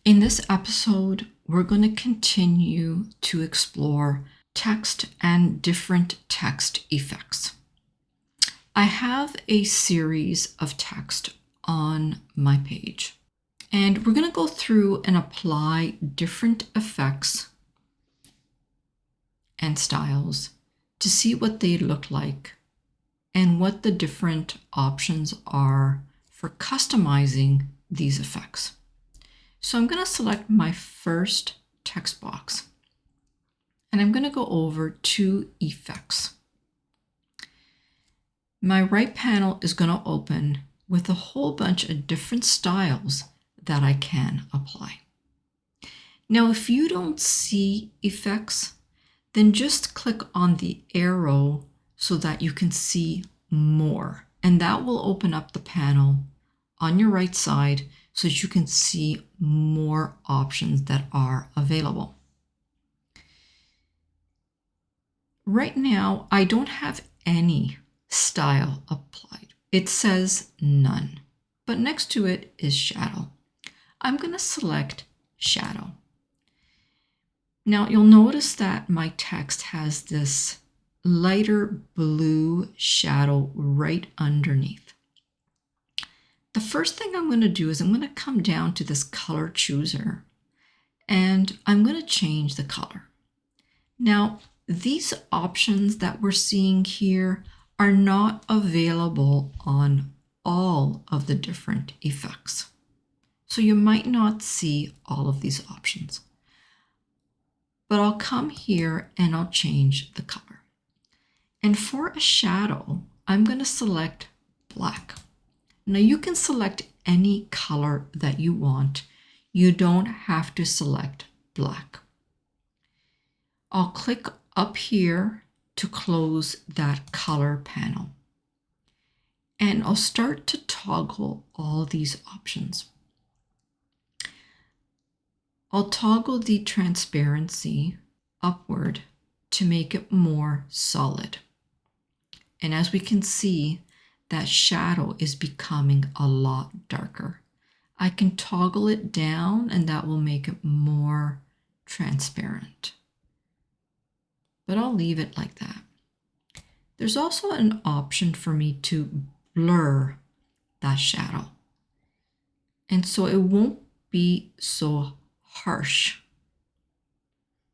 In this episode, we're going to continue to explore text and different text effects. I have a series of text on my page, and we're going to go through and apply different effects and styles to see what they look like and what the different options are for customizing these effects. So I'm going to select my first text box, and I'm going to go over to Effects. My right panel is going to open with a whole bunch of different styles that I can apply. Now, if you don't see effects, then just click on the arrow so that you can see more, and that will open up the panel on your right side so that you can see more options that are available. Right now, I don't have any style applied. It says none, but next to it is shadow. I'm going to select shadow. Now you'll notice that my text has this lighter blue shadow right underneath. The first thing I'm going to do is I'm going to come down to this color chooser and I'm going to change the color. Now, these options that we're seeing here are not available on all of the different effects. So you might not see all of these options. But I'll come here and I'll change the color. And for a shadow, I'm going to select black. Now you can select any color that you want. You don't have to select black. I'll click up here to close that color panel. And I'll start to toggle all these options. I'll toggle the transparency upward to make it more solid. And as we can see, that shadow is becoming a lot darker. I can toggle it down and that will make it more transparent. But I'll leave it like that. There's also an option for me to blur that shadow. And so it won't be so harsh.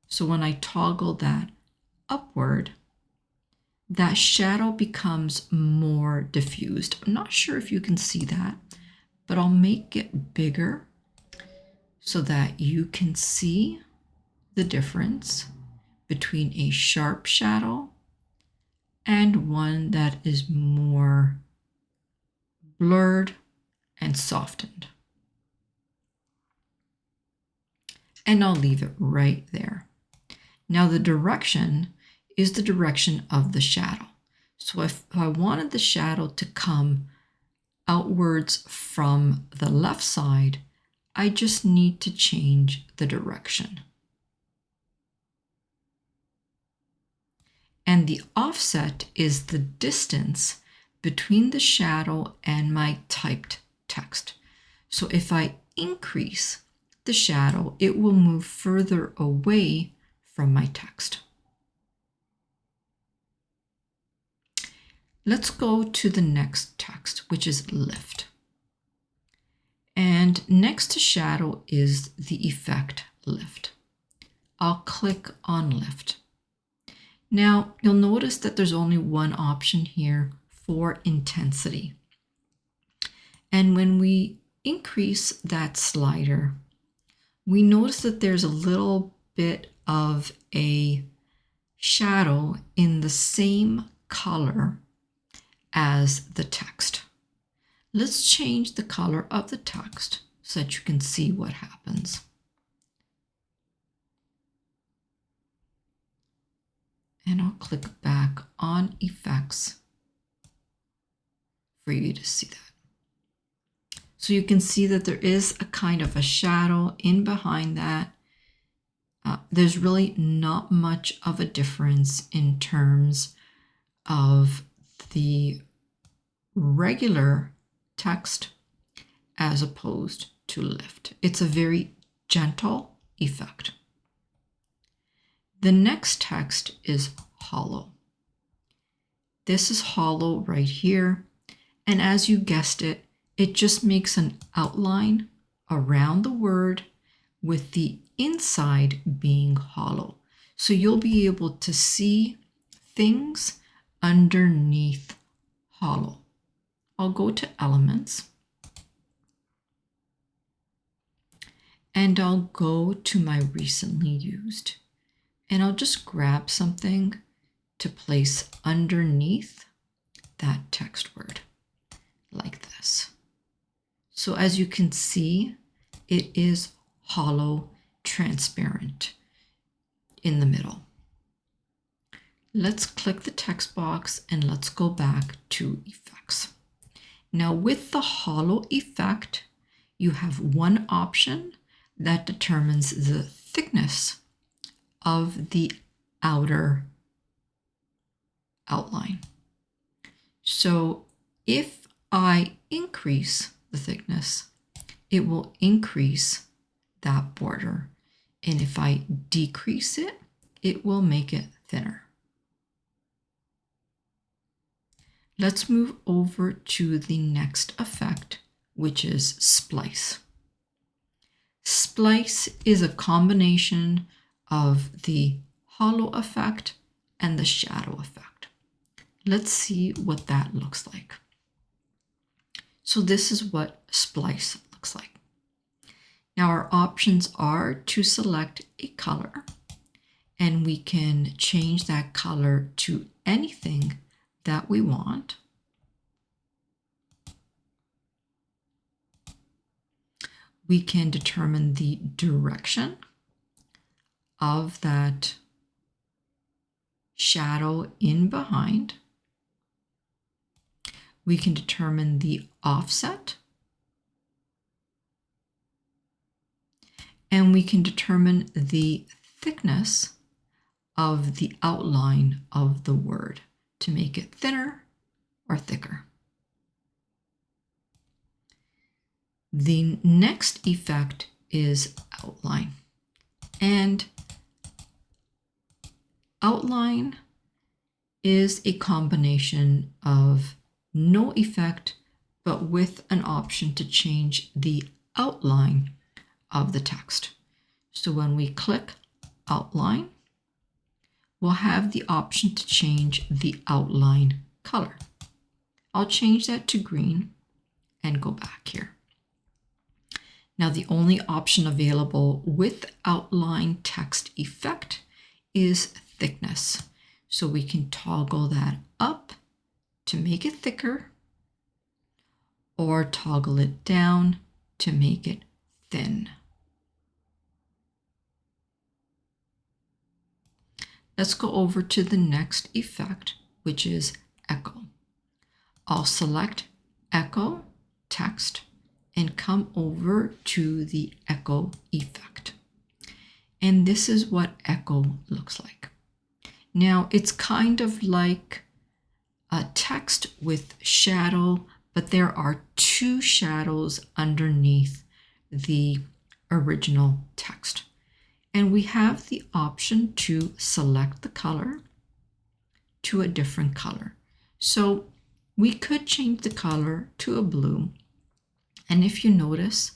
So when I toggle that upward, that shadow becomes more diffused. I'm not sure if you can see that, but I'll make it bigger so that you can see the difference between a sharp shadow and one that is more blurred and softened. And I'll leave it right there. Now the direction is the direction of the shadow. So if I wanted the shadow to come outwards from the left side, I just need to change the direction. And the offset is the distance between the shadow and my typed text. So if I increase the shadow, it will move further away from my text. Let's go to the next text, which is lift. And next to shadow is the effect lift. I'll click on lift. Now you'll notice that there's only one option here for intensity. And when we increase that slider, we notice that there's a little bit of a shadow in the same color as the text. Let's change the color of the text so that you can see what happens. And I'll click back on effects for you to see that. So you can see that there is a kind of a shadow in behind that. There's really not much of a difference in terms of the regular text as opposed to lift. It's a very gentle effect. The next text is hollow. This is hollow right here. And as you guessed it, it just makes an outline around the word with the inside being hollow. So you'll be able to see things underneath hollow. I'll go to Elements and I'll go to my recently used, and I'll just grab something to place underneath that text word like this. So as you can see, it is hollow, transparent in the middle. Let's click the text box and let's go back to effects. Now with the hollow effect, you have one option that determines the thickness of the outer outline. So if I increase the thickness, it will increase that border. And if I decrease it, it will make it thinner. Let's move over to the next effect, which is splice. Splice is a combination of the hollow effect and the shadow effect. Let's see what that looks like. So this is what splice looks like. Now our options are to select a color, and we can change that color to anything that we want. We can determine the direction of that shadow in behind. We can determine the offset. And we can determine the thickness of the outline of the word to make it thinner or thicker. The next effect is outline. And outline is a combination of no effect, but with an option to change the outline of the text. So when we click outline, we'll have the option to change the outline color. I'll change that to green and go back here. Now the only option available with outline text effect is thickness. So we can toggle that up to make it thicker, or toggle it down to make it thin. Let's go over to the next effect, which is echo. I'll select echo text and come over to the echo effect. And this is what echo looks like. Now it's kind of like a text with shadow, but there are two shadows underneath the original text. And we have the option to select the color to a different color. So we could change the color to a blue. And if you notice,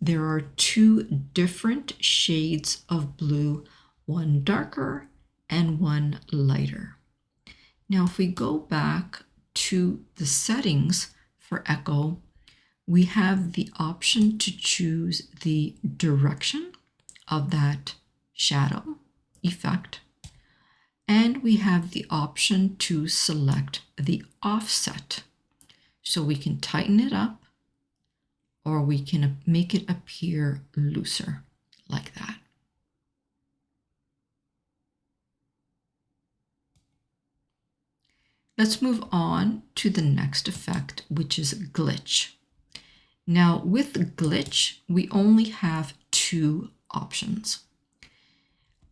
there are two different shades of blue, one darker and one lighter. Now, if we go back to the settings for echo, we have the option to choose the direction of that shadow effect, and we have the option to select the offset. So we can tighten it up, or we can make it appear looser like that. Let's move on to the next effect, which is glitch. Now with glitch, we only have two options.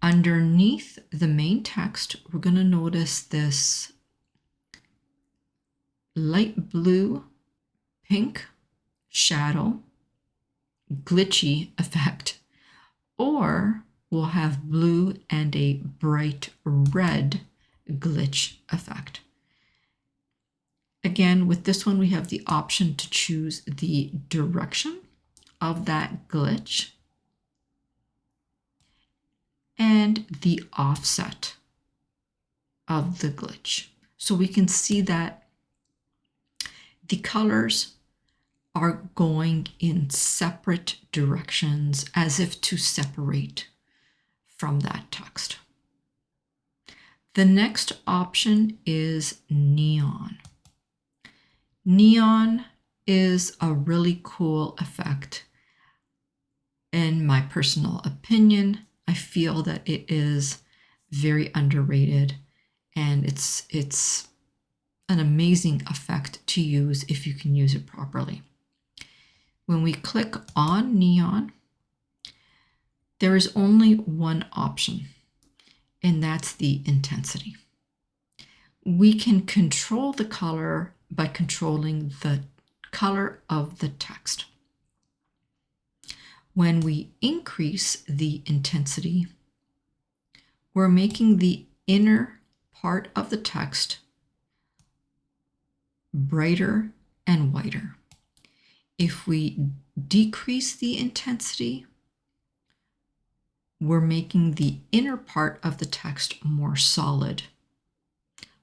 Underneath the main text, we're going to notice this light blue, pink shadow, glitchy effect or we'll have blue and a bright red glitch effect. Again, with this one, we have the option to choose the direction of that glitch and the offset of the glitch. So we can see that the colors are going in separate directions as if to separate from that text. The next option is neon. Neon is a really cool effect. In my personal opinion, I feel that it is very underrated, and it's an amazing effect to use if you can use it properly. When we click on neon, there is only one option, and that's the intensity. We can control the color by controlling the color of the text. When we increase the intensity, we're making the inner part of the text brighter and whiter. If we decrease the intensity, we're making the inner part of the text more solid,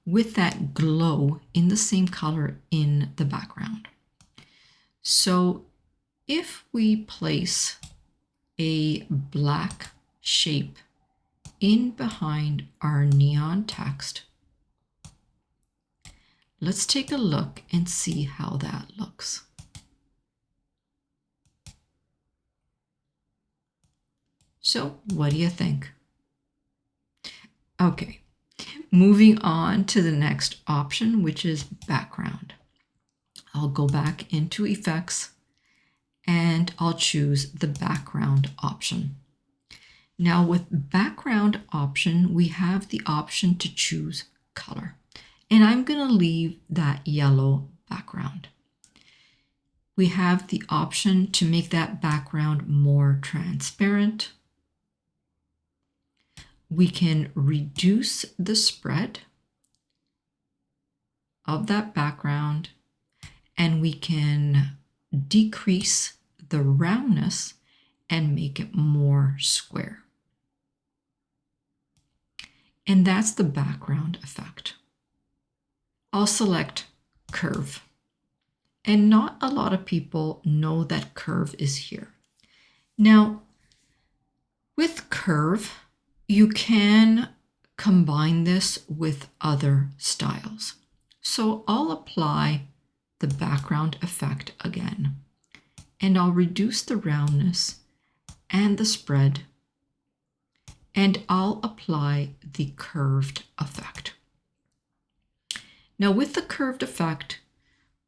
with that glow in the same color in the background. So if we place a black shape in behind our neon text, let's take a look and see how that looks. So what do you think? Okay. Moving on to the next option, which is background. I'll go back into effects and I'll choose the background option. Now with background option, we have the option to choose color, and I'm going to leave that yellow background. We have the option to make that background more transparent. We can reduce the spread of that background, and we can decrease the roundness and make it more square. And that's the background effect. I'll select curve. And not a lot of people know that curve is here. Now, with curve, you can combine this with other styles. So I'll apply the background effect again, and I'll reduce the roundness and the spread, and I'll apply the curved effect. Now with the curved effect,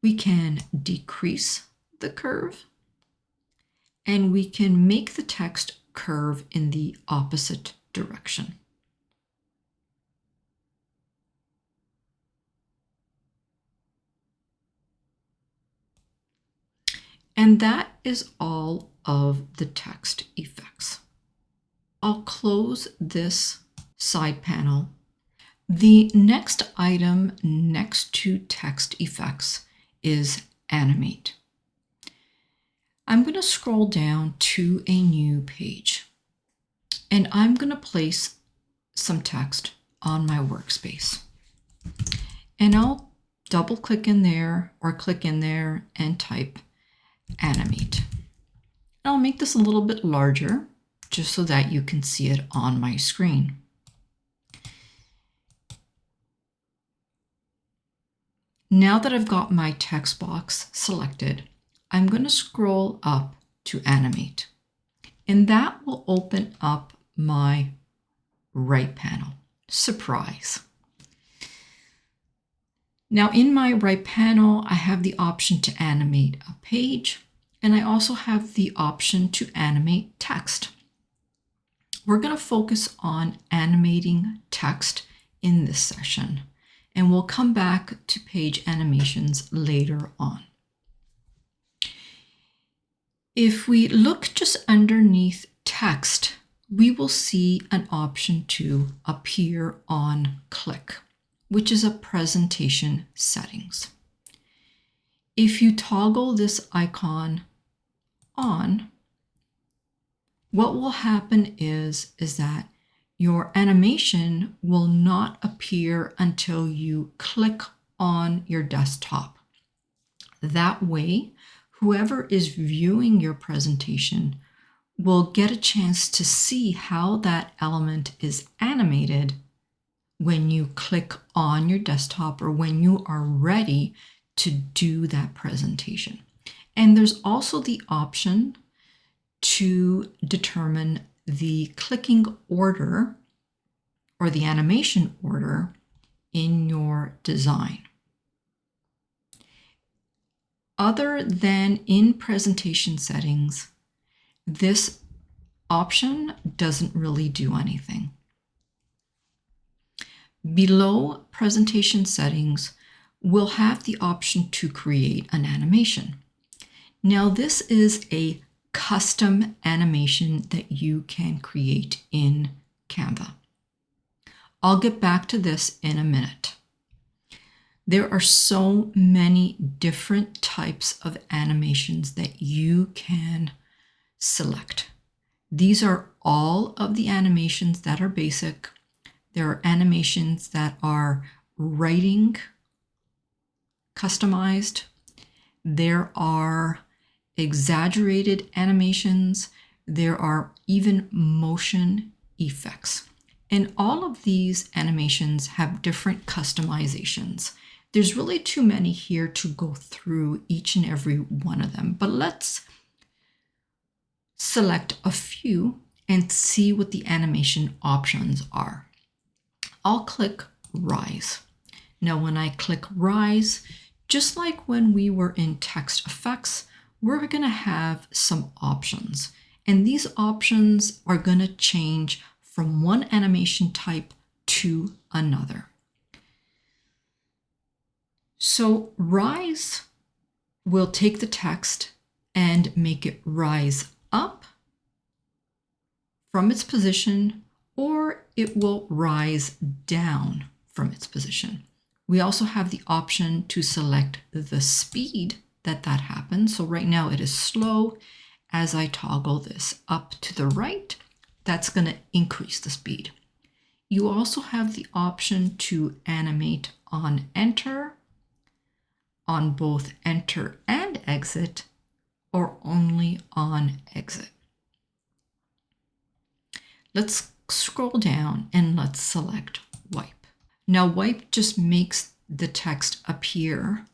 we can decrease the curve, and we can make the text curve in the opposite direction. And that is all of the text effects. I'll close this side panel. The next item next to text effects is animate. I'm going to scroll down to a new page, and I'm going to place some text on my workspace. And I'll double click in there or click in there and type animate. I'll make this a little bit larger just so that you can see it on my screen. Now that I've got my text box selected, I'm going to scroll up to animate, and that will open up my right panel. Surprise! Now in my right panel, I have the option to animate a page, and I also have the option to animate text. We're going to focus on animating text in this session, and we'll come back to page animations later on. If we look just underneath text, we will see an option to appear on click, which is a presentation settings. If you toggle this icon on, what will happen is that your animation will not appear until you click on your desktop. That way, whoever is viewing your presentation will get a chance to see how that element is animated when you click on your desktop or when you are ready to do that presentation. And there's also the option to determine the clicking order or the animation order in your design. Other than in presentation settings, this option doesn't really do anything. Below presentation settings, we'll have the option to create an animation. Now, this is a custom animation that you can create in Canva. I'll get back to this in a minute. There are so many different types of animations that you can select. These are all of the animations that are basic. There are animations that are writing customized. There are exaggerated animations. There are even motion effects. And all of these animations have different customizations. There's really too many here to go through each and every one of them, but let's select a few and see what the animation options are. I'll click Rise. Now, when I click Rise, just like when we were in text effects, we're going to have some options. And these options are going to change from one animation type to another. So Rise will take the text and make it rise up from its position, or it will rise down from its position. We also have the option to select the speed that happens. So right now it is slow. As I toggle this up to the right, that's going to increase the speed. You also have the option to animate on enter, on both enter and exit, or only on exit. Let's scroll down and let's select wipe. Now, wipe just makes the text appear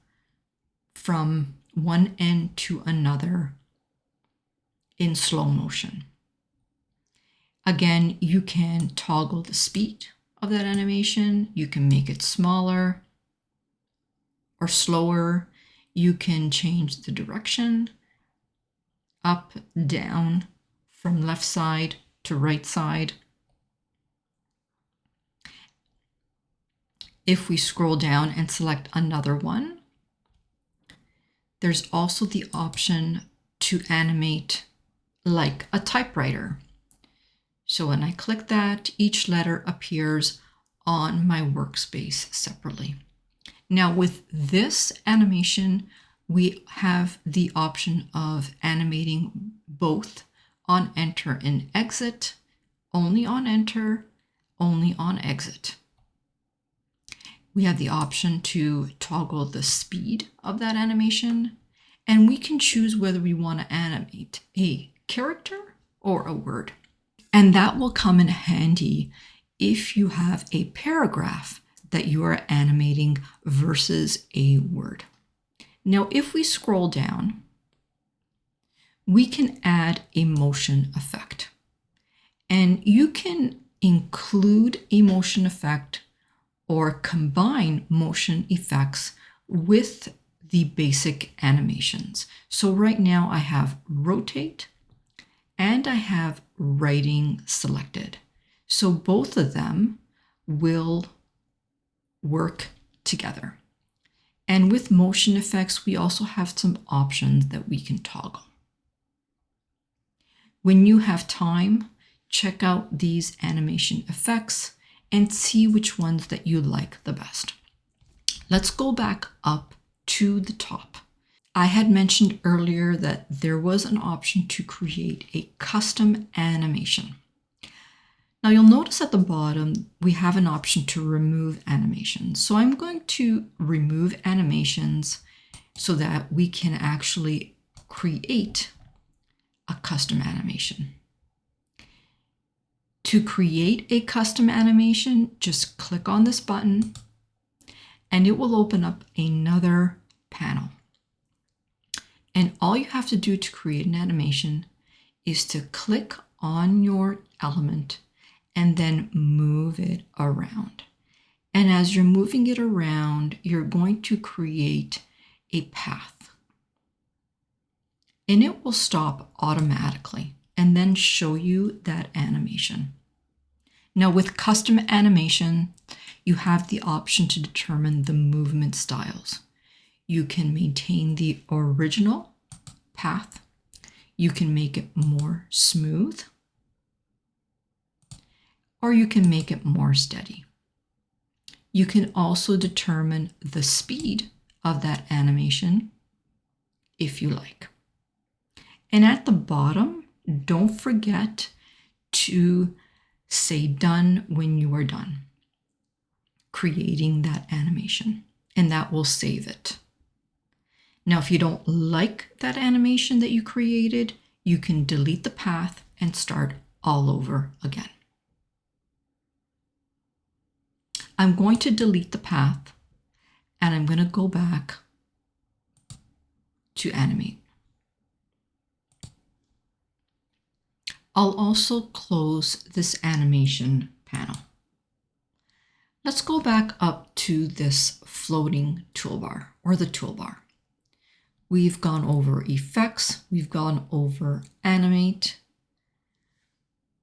from one end to another in slow motion. Again, you can toggle the speed of that animation. You can make it smaller or slower. You can change the direction up, down, from left side to right side. If we scroll down and select another one, there's also the option to animate like a typewriter. So when I click that, each letter appears on my workspace separately. Now with this animation, we have the option of animating both on enter and exit, only on enter, only on exit. We have the option to toggle the speed of that animation, and we can choose whether we want to animate a character or a word. And that will come in handy if you have a paragraph that you are animating versus a word. Now, if we scroll down, we can add a motion effect. And you can include a motion effect or combine motion effects with the basic animations. So right now I have rotate and I have writing selected. So both of them will work together. And with motion effects, we also have some options that we can toggle. When you have time, check out these animation effects and see which ones that you like the best. Let's go back up to the top. I had mentioned earlier that there was an option to create a custom animation. Now you'll notice at the bottom, we have an option to remove animations. So I'm going to remove animations so that we can actually create a custom animation. To create a custom animation, just click on this button and it will open up another panel. And all you have to do to create an animation is to click on your element and then move it around. And as you're moving it around, you're going to create a path. And it will stop automatically and then show you that animation. Now with custom animation, you have the option to determine the movement styles. You can maintain the original path. You can make it more smooth, or you can make it more steady. You can also determine the speed of that animation if you like. And at the bottom, don't forget to say done when you are done creating that animation, and that will save it. Now, if you don't like that animation that you created, you can delete the path and start all over again. I'm going to delete the path and I'm going to go back to animate. I'll also close this animation panel. Let's go back up to this floating toolbar or the toolbar. We've gone over effects, we've gone over animate,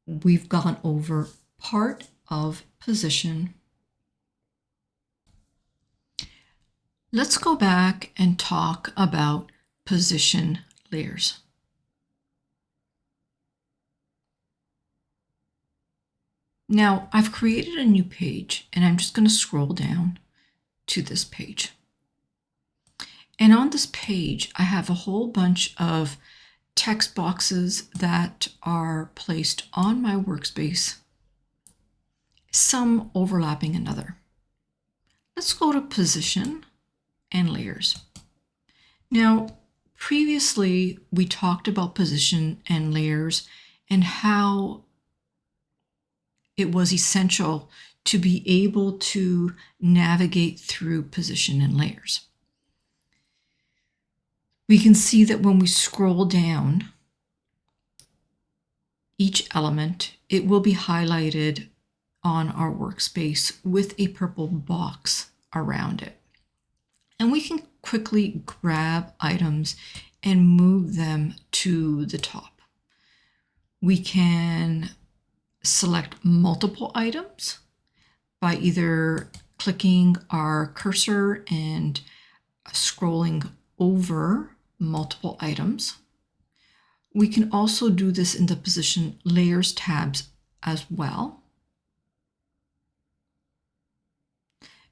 we've gone over part of position. Let's go back and talk about position layers. Now I've created a new page and I'm just going to scroll down to this page. And on this page, I have a whole bunch of text boxes that are placed on my workspace, some overlapping another. Let's go to position and layers. Now, previously we talked about position and layers and how it was essential to be able to navigate through position and layers. We can see that when we scroll down each element, it will be highlighted on our workspace with a purple box around it. And we can quickly grab items and move them to the top. We can select multiple items by either clicking our cursor and scrolling over multiple items. We can also do this in the position layers tabs as well.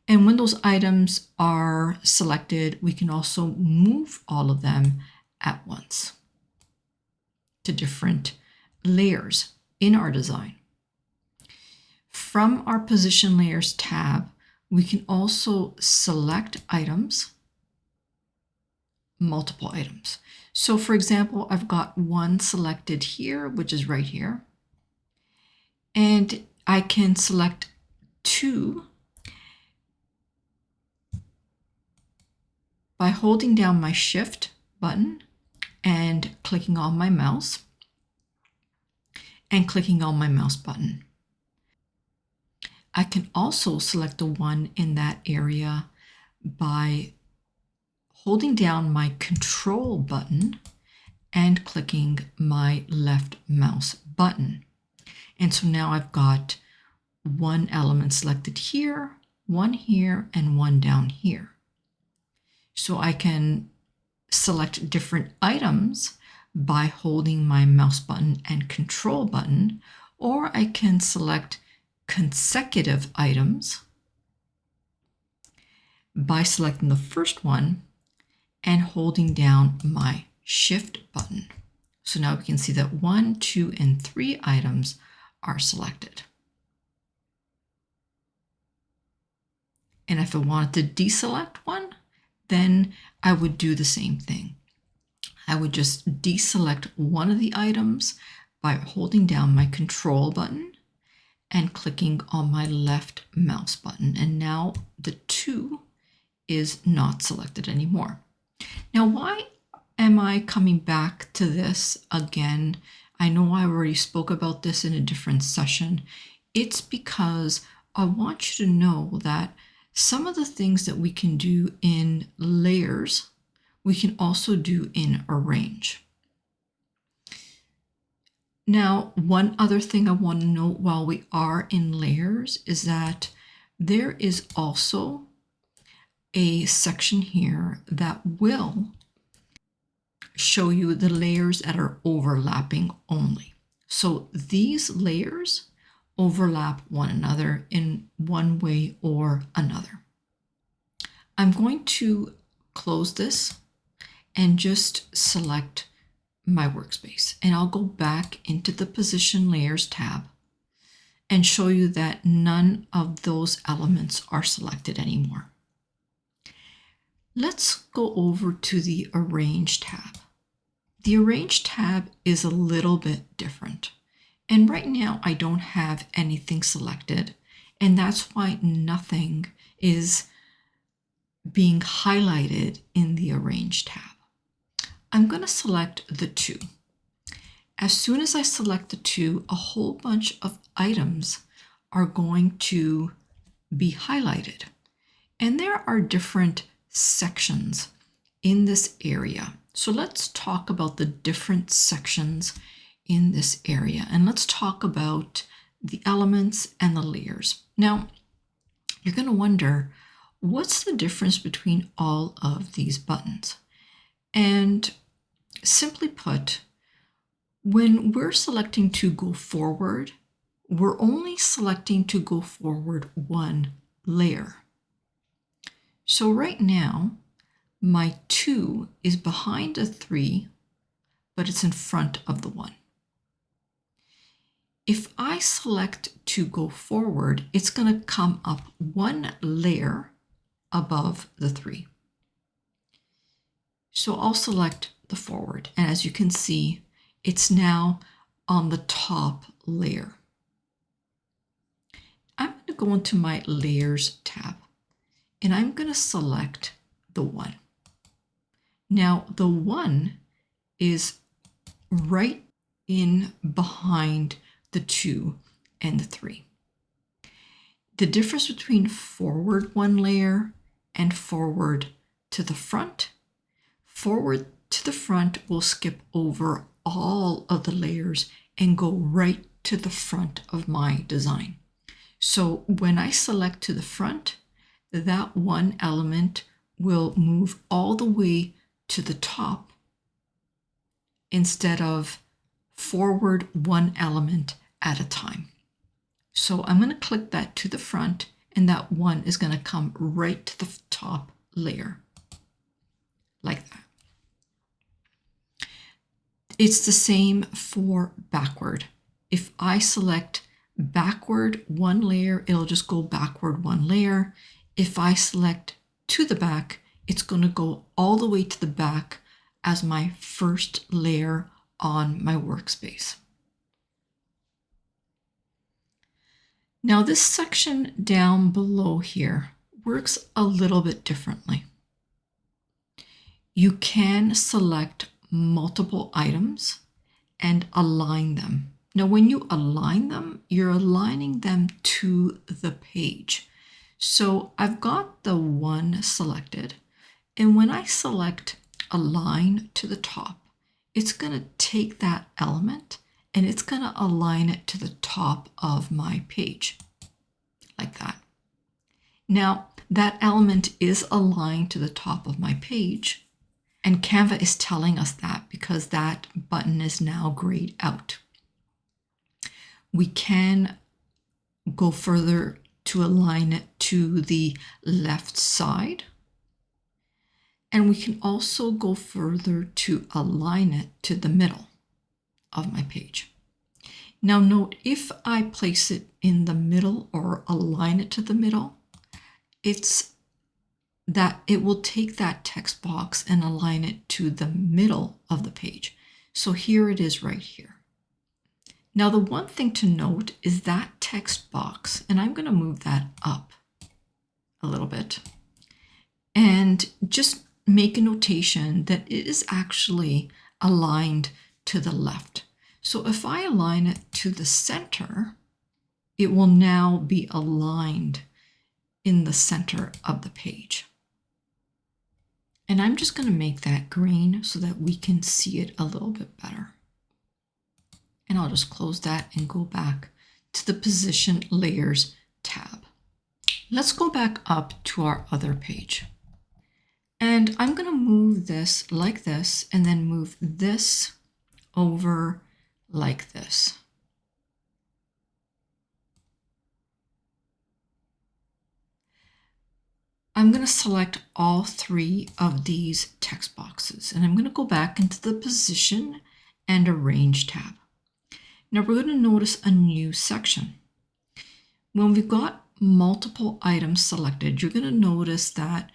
And when those items are selected, we can also move all of them at once to different layers in our design. From our position layers tab, we can also select items, multiple items. So for example, I've got one selected here, which is right here. And I can select two by holding down my Shift button and clicking on my mouse and clicking on my mouse button. I can also select the one in that area by holding down my Control button and clicking my left mouse button. And so now I've got one element selected here, and one down here. So I can select different items by holding my mouse button and control button, or I can select consecutive items by selecting the first one and holding down my shift button. So now we can see that 1, 2, and 3 items are selected. And if I wanted to deselect one, then I would do the same thing. I would just deselect one of the items by holding down my control button and clicking on my left mouse button. And now the 2 is not selected anymore. Now, why am I coming back to this again? I know I already spoke about this in a different session. It's because I want you to know that some of the things that we can do in layers, we can also do in arrange. Now, one other thing I want to note while we are in layers is that there is also a section here that will show you the layers that are overlapping only. So these layers overlap one another in one way or another. I'm going to close this and just select my workspace, and I'll go back into the Position Layers tab and show you that none of those elements are selected anymore. Let's go over to the Arrange tab. The Arrange tab is a little bit different. And right now I don't have anything selected, and that's why nothing is being highlighted in the Arrange tab. I'm going to select the 2. As soon as I select the 2, a whole bunch of items are going to be highlighted. And there are different sections in this area. So let's talk about the different sections in this area, and let's talk about the elements and the layers. Now, you're going to wonder, what's the difference between all of these buttons? And simply put, when we're selecting to go forward, we're only selecting to go forward one layer. So right now, my 2 is behind a 3, but it's in front of the 1. If I select to go forward, it's going to come up one layer above the 3. So I'll select the forward, and as you can see, it's now on the top layer. I'm going to go into my Layers tab, and I'm going to select the 1. Now, the 1 is right in behind the 2 and the 3. The difference between forward one layer and forward to the front, forward to the front will skip over all of the layers and go right to the front of my design. So when I select to the front, that one element will move all the way to the top instead of forward one element at a time. So I'm going to click that to the front, and that 1 is going to come right to the top layer, like that. It's the same for backward. If I select backward one layer, it'll just go backward one layer. If I select to the back, it's going to go all the way to the back as my first layer on my workspace. Now this section down below here works a little bit differently. You can select multiple items and align them. Now when you align them, you're aligning them to the page. So I've got the 1 selected, and when I select Align to the top, it's going to take that element and it's going to align it to the top of my page, like that. Now, that element is aligned to the top of my page, And Canva is telling us that because that button is now grayed out. We can go further to align it to the left side. And we can also go further to align it to the middle of my page. Now note, if I place it in the middle or align it to the middle, it's that it will take that text box and align it to the middle of the page. So here it is right here. Now the one thing to note is that text box, and I'm going to move that up a little bit, and just make a notation that it is actually aligned to the left. So if I align it to the center, it will now be aligned in the center of the page. And I'm just going to make that green so that we can see it a little bit better. And I'll just close that and go back to the Position Layers tab. Let's go back up to our other page. And I'm going to move this like this and then move this over like this. I'm going to select all three of these text boxes, and I'm going to go back into the Position and Arrange tab. Now we're going to notice a new section. When we've got multiple items selected, you're going to notice that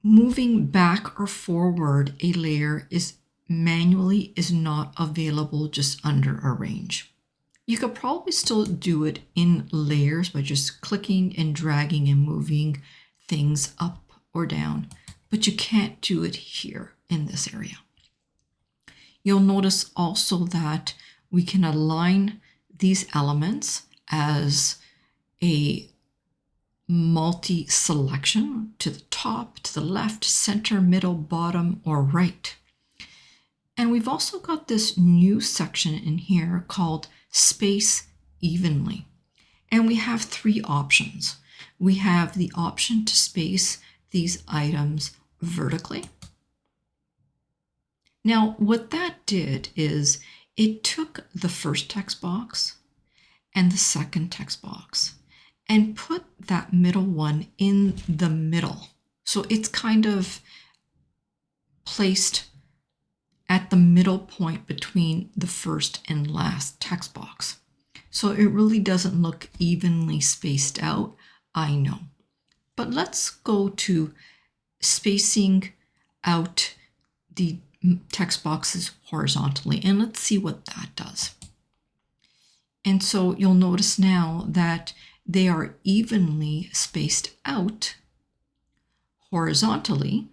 moving back or forward a layer is not available just under Arrange. You could probably still do it in layers by just clicking and dragging and moving things up or down, but you can't do it here in this area. You'll notice also that we can align these elements as a multi-selection to the top, to the left, center, middle, bottom, or right. And we've also got this new section in here called Space Evenly. And we have three options. We have the option to space these items vertically. Now, what that did is it took the first text box and the second text box and put that middle one in the middle. So it's kind of placed at the middle point between the first and last text box. So it really doesn't look evenly spaced out, I know. But let's go to spacing out the text boxes horizontally, and let's see what that does. And so you'll notice now that they are evenly spaced out horizontally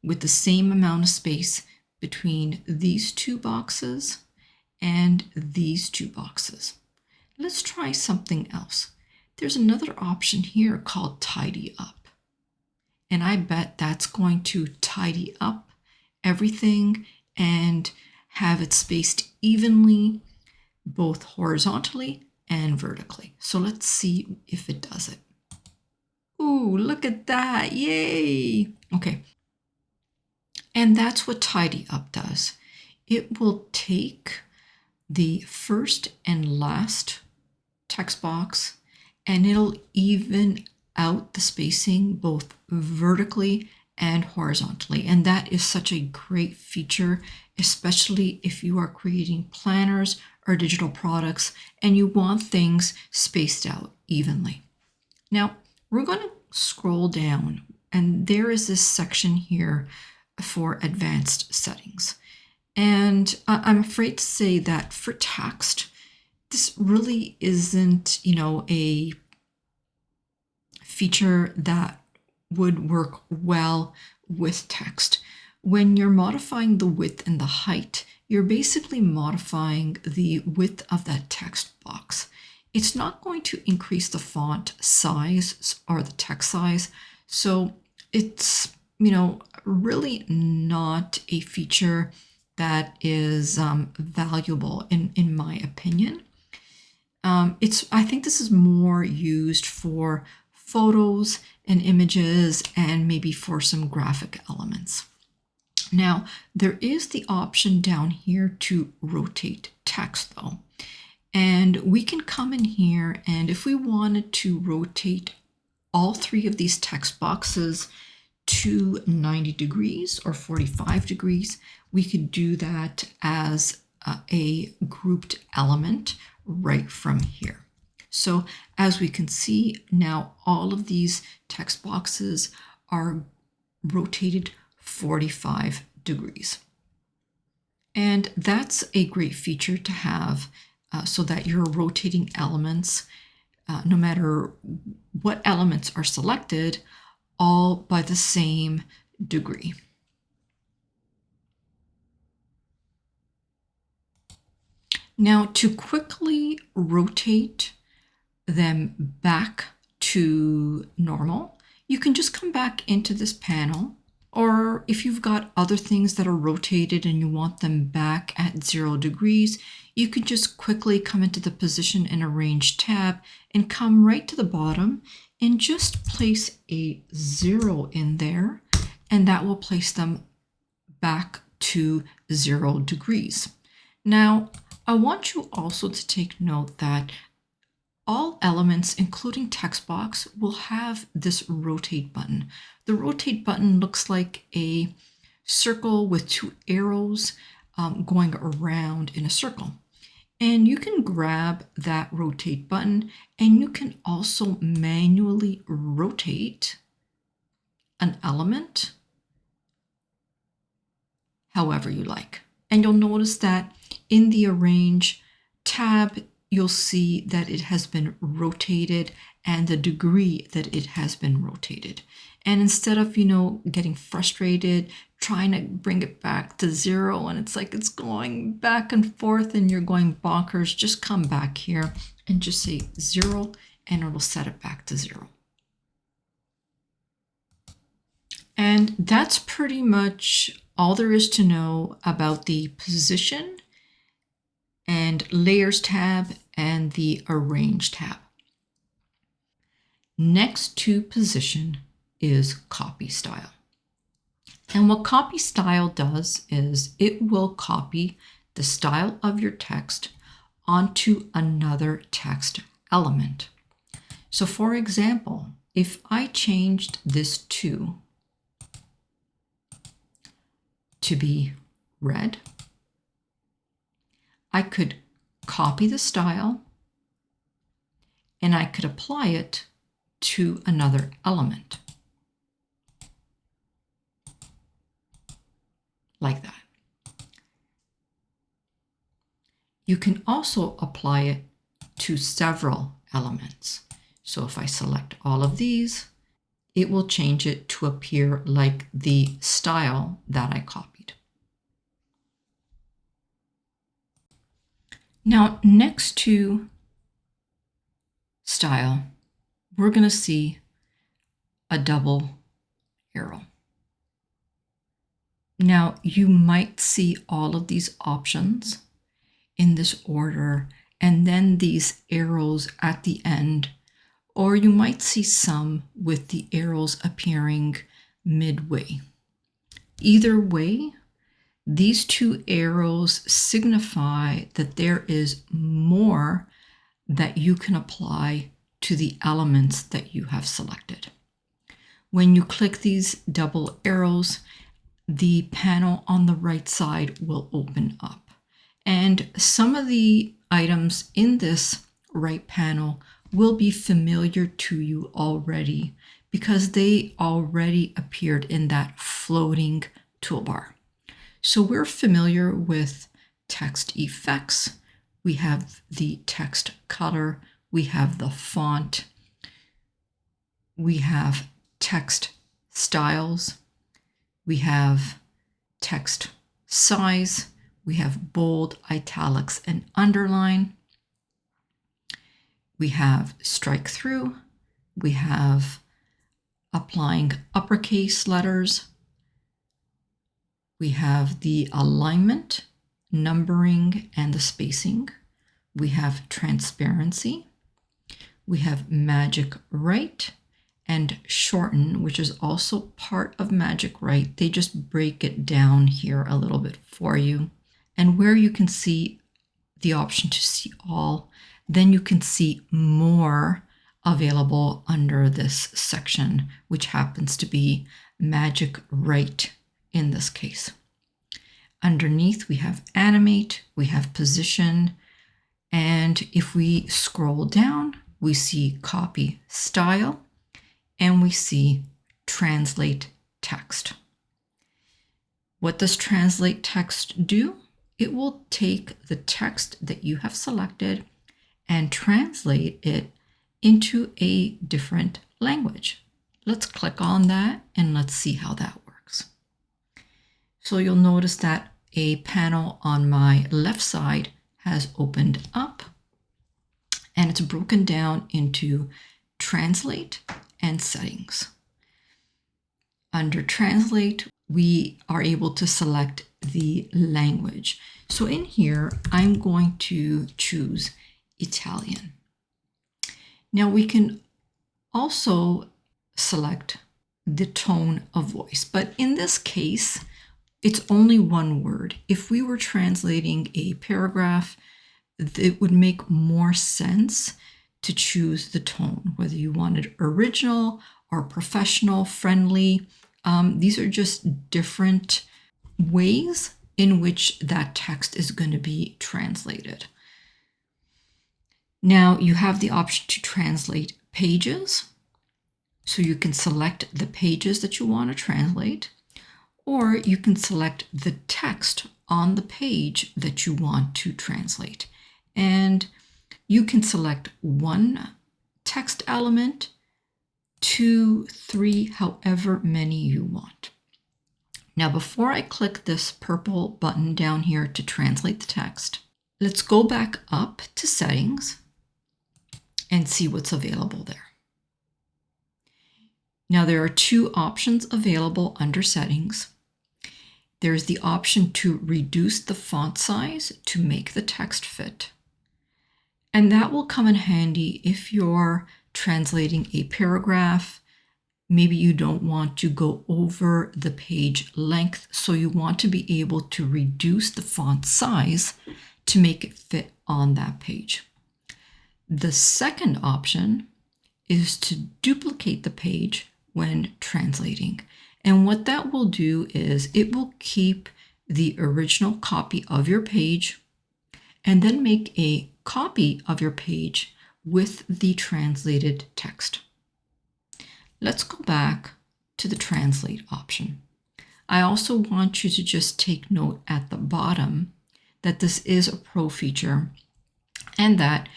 with the same amount of space between these two boxes and these two boxes. Let's try something else. There's another option here called Tidy Up. And I bet that's going to tidy up everything and have it spaced evenly, both horizontally and vertically. So let's see if it does it. Ooh, look at that, yay! Okay, and that's what Tidy Up does. It will take the first and last text box and it'll even out the spacing both vertically and horizontally. And that is such a great feature, especially if you are creating planners or digital products and you want things spaced out evenly. Now, we're going to scroll down and there is this section here for advanced settings. And I'm afraid to say that for text, this really isn't, a feature that would work well with text. When you're modifying the width and the height, you're basically modifying the width of that text box. It's not going to increase the font size or the text size. So it's, really not a feature that is valuable in my opinion. I think this is more used for photos and images and maybe for some graphic elements. Now, there is the option down here to rotate text though. And we can come in here, and if we wanted to rotate all three of these text boxes to 90 degrees or 45 degrees, we could do that as a grouped element right from here. So as we can see now, all of these text boxes are rotated 45 degrees. And that's a great feature to have so that your rotating elements, no matter what elements are selected, all by the same degree. Now, to quickly rotate them back to normal, you can just come back into this panel, or if you've got other things that are rotated and you want them back at 0 degrees, you can just quickly come into the Position and Arrange tab and come right to the bottom and just place a 0 in there, and that will place them back to 0 degrees. Now, I want you also to take note that all elements, including text box, will have this rotate button. The rotate button looks like a circle with two arrows going around in a circle. And you can grab that rotate button, and you can also manually rotate an element however you like. And you'll notice that in the Arrange tab, you'll see that it has been rotated and the degree that it has been rotated. And instead of, getting frustrated, trying to bring it back to 0, and it's like it's going back and forth and you're going bonkers, just come back here and just say 0 and it'll set it back to 0. And that's pretty much all there is to know about the Position and Layers tab and the Arrange tab. Next to Position is Copy Style. And what Copy Style does is it will copy the style of your text onto another text element. So for example, if I changed this to be red, I could copy the style and I could apply it to another element. Like that. You can also apply it to several elements. So if I select all of these, it will change it to appear like the style that I copied. Now, next to style, we're going to see a double arrow. Now, you might see all of these options in this order and then these arrows at the end, or you might see some with the arrows appearing midway. Either way, these two arrows signify that there is more that you can apply to the elements that you have selected. When you click these double arrows, the panel on the right side will open up. And some of the items in this right panel will be familiar to you already because they already appeared in that floating toolbar. So we're familiar with text effects. We have the text color, we have the font, we have text styles, we have text size, we have bold, italics, and underline. We have strike through, we have applying uppercase letters, we have the alignment, numbering, and the spacing. We have transparency, we have magic right, and shorten, which is also part of Magic Write. They just break it down here a little bit for you. And where you can see the option to see all, then you can see more available under this section, which happens to be Magic Write in this case. Underneath, we have Animate, we have Position, and if we scroll down, we see Copy Style, and we see Translate Text. What does Translate Text do? It will take the text that you have selected and translate it into a different language. Let's click on that and let's see how that works. So you'll notice that a panel on my left side has opened up, and it's broken down into Translate and Settings. Under Translate, we are able to select the language. So in here, I'm going to choose Italian. Now we can also select the tone of voice, but in this case, it's only one word. If we were translating a paragraph, it would make more sense to choose the tone, whether you wanted original or professional, friendly. These are just different ways in which that text is going to be translated. Now you have the option to translate pages. So you can select the pages that you want to translate, or you can select the text on the page that you want to translate. And you can select one text element, 2, 3, however many you want. Now, before I click this purple button down here to translate the text, let's go back up to Settings and see what's available there. Now, there are two options available under Settings. There's the option to reduce the font size to make the text fit. And that will come in handy if you're translating a paragraph. Maybe you don't want to go over the page length, so you want to be able to reduce the font size to make it fit on that page. The second option is to duplicate the page when translating. And what that will do is it will keep the original copy of your page and then make a copy of your page with the translated text. Let's go back to the translate option. I also want you to just take note at the bottom that this is a pro feature and that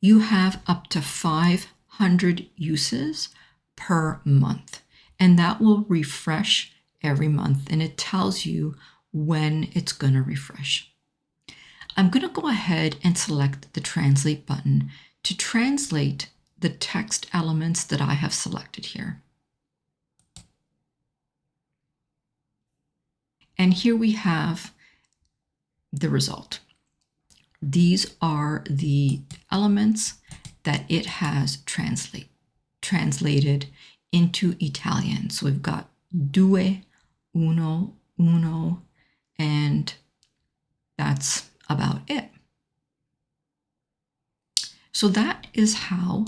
you have up to 500 uses per month, and that will refresh every month, and it tells you when it's going to refresh. I'm going to go ahead and select the Translate button to translate the text elements that I have selected here. And here we have the result. These are the elements that it has translated into Italian. So we've got due, uno, uno, and that's about it. So that is how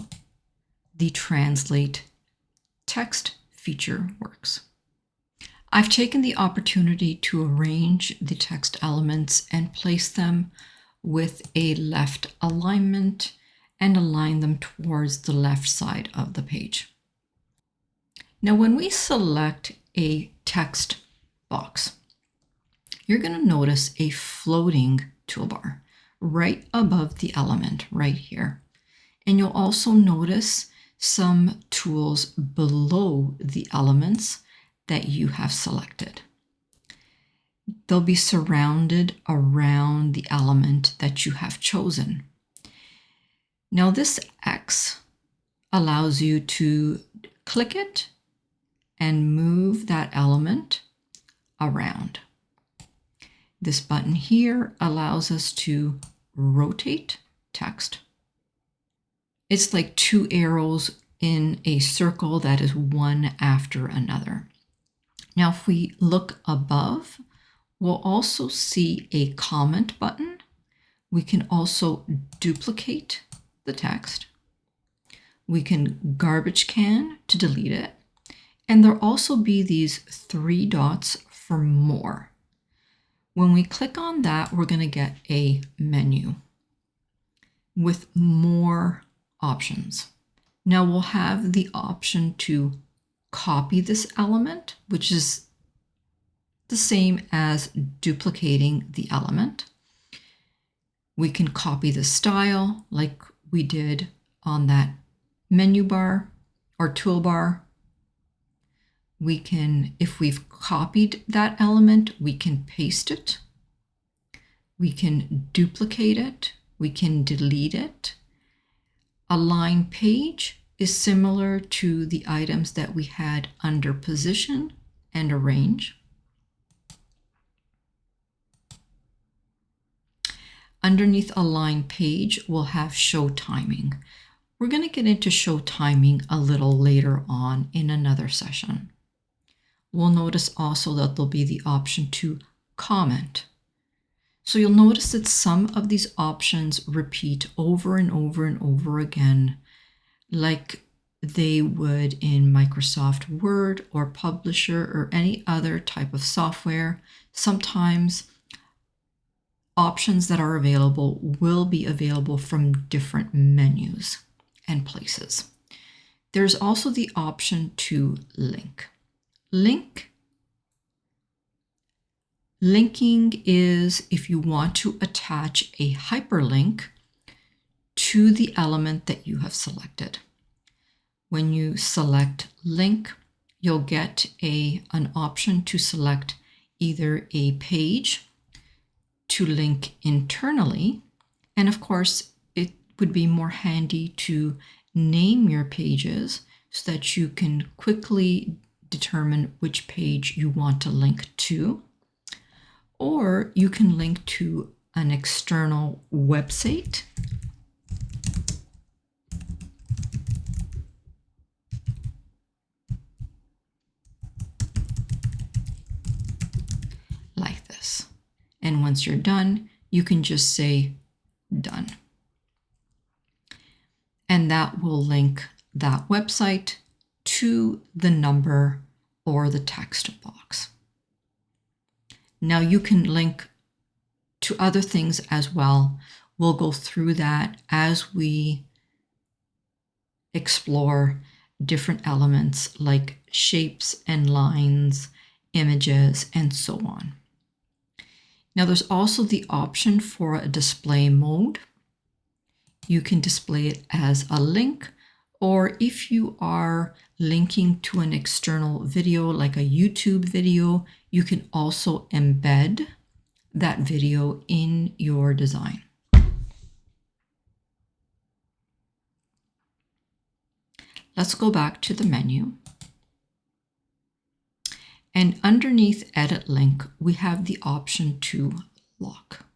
the Translate text feature works. I've taken the opportunity to arrange the text elements and place them with a left alignment and align them towards the left side of the page. Now, when we select a text box, you're going to notice a floating toolbar right above the element right here. And you'll also notice some tools below the elements that you have selected. They'll be surrounded around the element that you have chosen. Now, this X allows you to click it and move that element around. This button here allows us to rotate text. It's like two arrows in a circle that is one after another. Now, if we look above, we'll also see a comment button. We can also duplicate the text. We can garbage can to delete it. And there'll also be these 3 dots for more. When we click on that, we're going to get a menu with more options. Now we'll have the option to copy this element, which is the same as duplicating the element. We can copy the style like we did on that menu bar or toolbar. We can, if we've copied that element, we can paste it. We can duplicate it. We can delete it. Align page is similar to the items that we had under position and arrange. Underneath align page, we'll have show timing. We're going to get into show timing a little later on in another session. We'll notice also that there'll be the option to comment. So you'll notice that some of these options repeat over and over and over again, like they would in Microsoft Word or Publisher or any other type of software. Sometimes options that are available will be available from different menus and places. There's also the option to link. Linking is if you want to attach a hyperlink to the element that you have selected. When you select link, you'll get an option to select either a page to link internally, and of course it would be more handy to name your pages so that you can quickly determine which page you want to link to. Or you can link to an external website. Like this. And once you're done, you can just say done. And that will link that website to the number or the text box. Now you can link to other things as well. We'll go through that as we explore different elements like shapes and lines, images, and so on. Now there's also the option for a display mode. You can display it as a link, or if you are linking to an external video like a YouTube video, you can also embed that video in your design. Let's go back to the menu. And underneath Edit Link, we have the option to lock.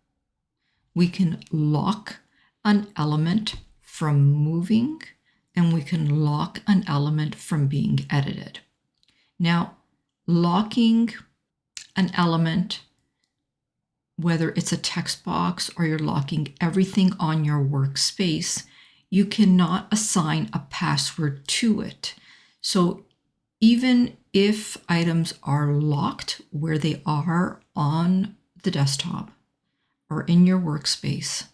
We can lock an element from moving, and we can lock an element from being edited. Now, locking an element, whether it's a text box or you're locking everything on your workspace, you cannot assign a password to it. So even if items are locked where they are on the desktop or in your workspace,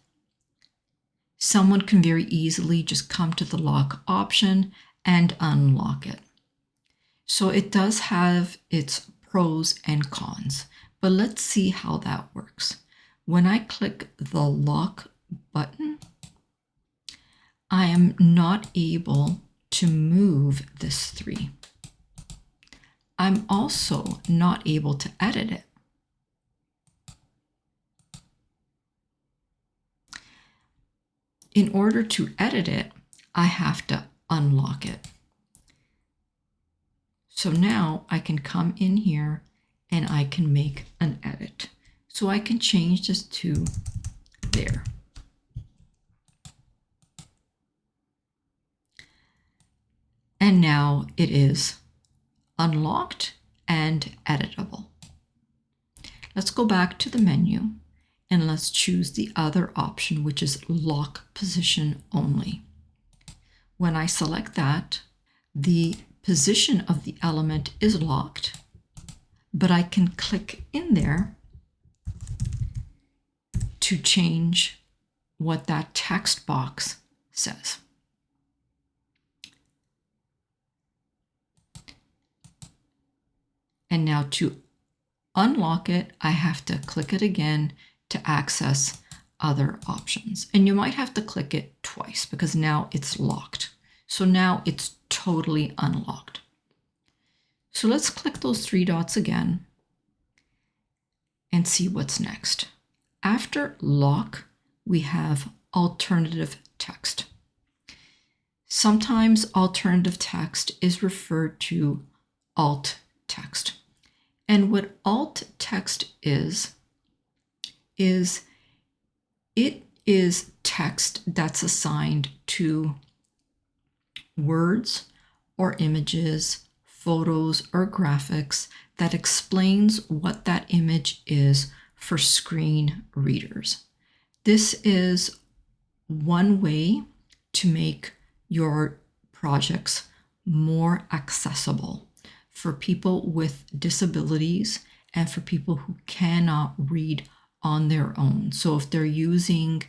someone can very easily just come to the lock option and unlock it. So it does have its pros and cons, but let's see how that works. When I click the lock button, I am not able to move this 3. I'm also not able to edit it. In order to edit it, I have to unlock it. So now I can come in here and I can make an edit. So I can change this to there. it is unlocked and editable. Let's go back to the menu and let's choose the other option, which is lock position only. When I select that, the position of the element is locked, but I can click in there to change what that text box says. And now to unlock it, I have to click it again to access other options. And you might have to click it twice because now it's locked. So now it's totally unlocked. So let's click those three dots again and see what's next. After lock, we have alternative text. Sometimes alternative text is referred to alt text. And what alt text is it is text that's assigned to words or images, photos or graphics that explains what that image is for screen readers. This is one way to make your projects more accessible for people with disabilities and for people who cannot read on their own. So if they're using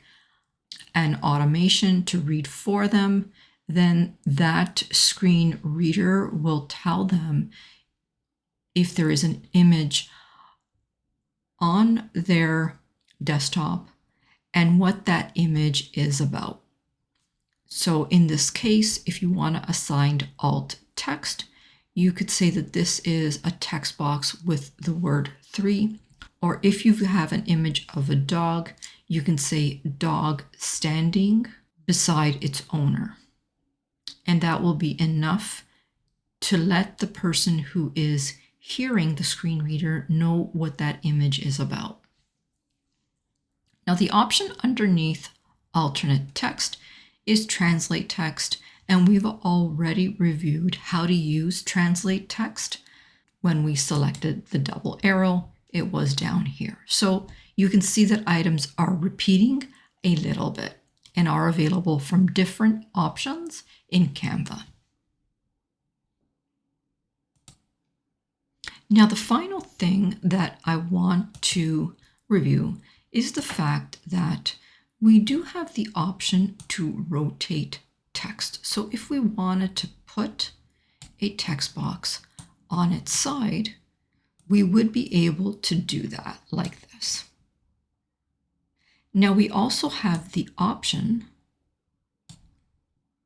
an automation to read for them, then that screen reader will tell them if there is an image on their desktop and what that image is about. So in this case, if you want to assign alt text, you could say that this is a text box with the word 3. Or if you have an image of a dog, you can say dog standing beside its owner. And that will be enough to let the person who is hearing the screen reader know what that image is about. Now the option underneath alternate text is translate text, and we've already reviewed how to use translate text. When we selected the double arrow, it was down here. So you can see that items are repeating a little bit and are available from different options in Canva. Now, the final thing that I want to review is the fact that we do have the option to rotate text. So if we wanted to put a text box on its side, we would be able to do that like this. Now we also have the option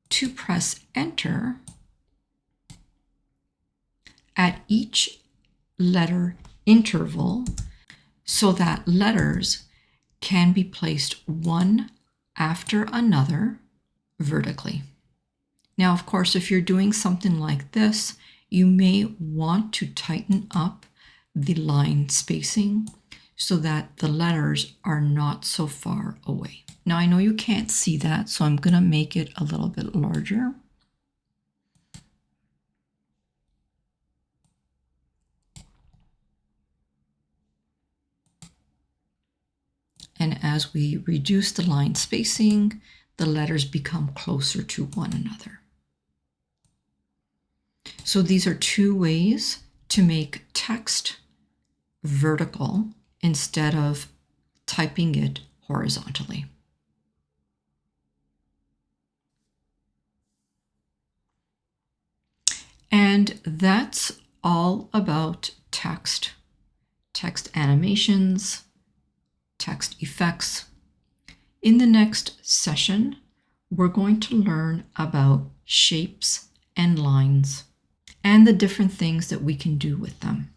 to press enter at each letter interval so that letters can be placed one after another vertically. Now, of course, if you're doing something like this, you may want to tighten up the line spacing so that the letters are not so far away. Now, I know you can't see that, so I'm going to make it a little bit larger. And as we reduce the line spacing, the letters become closer to one another. So these are two ways to make text vertical instead of typing it horizontally. And that's all about text animations, text effects. In the next session, we're going to learn about shapes and lines and the different things that we can do with them.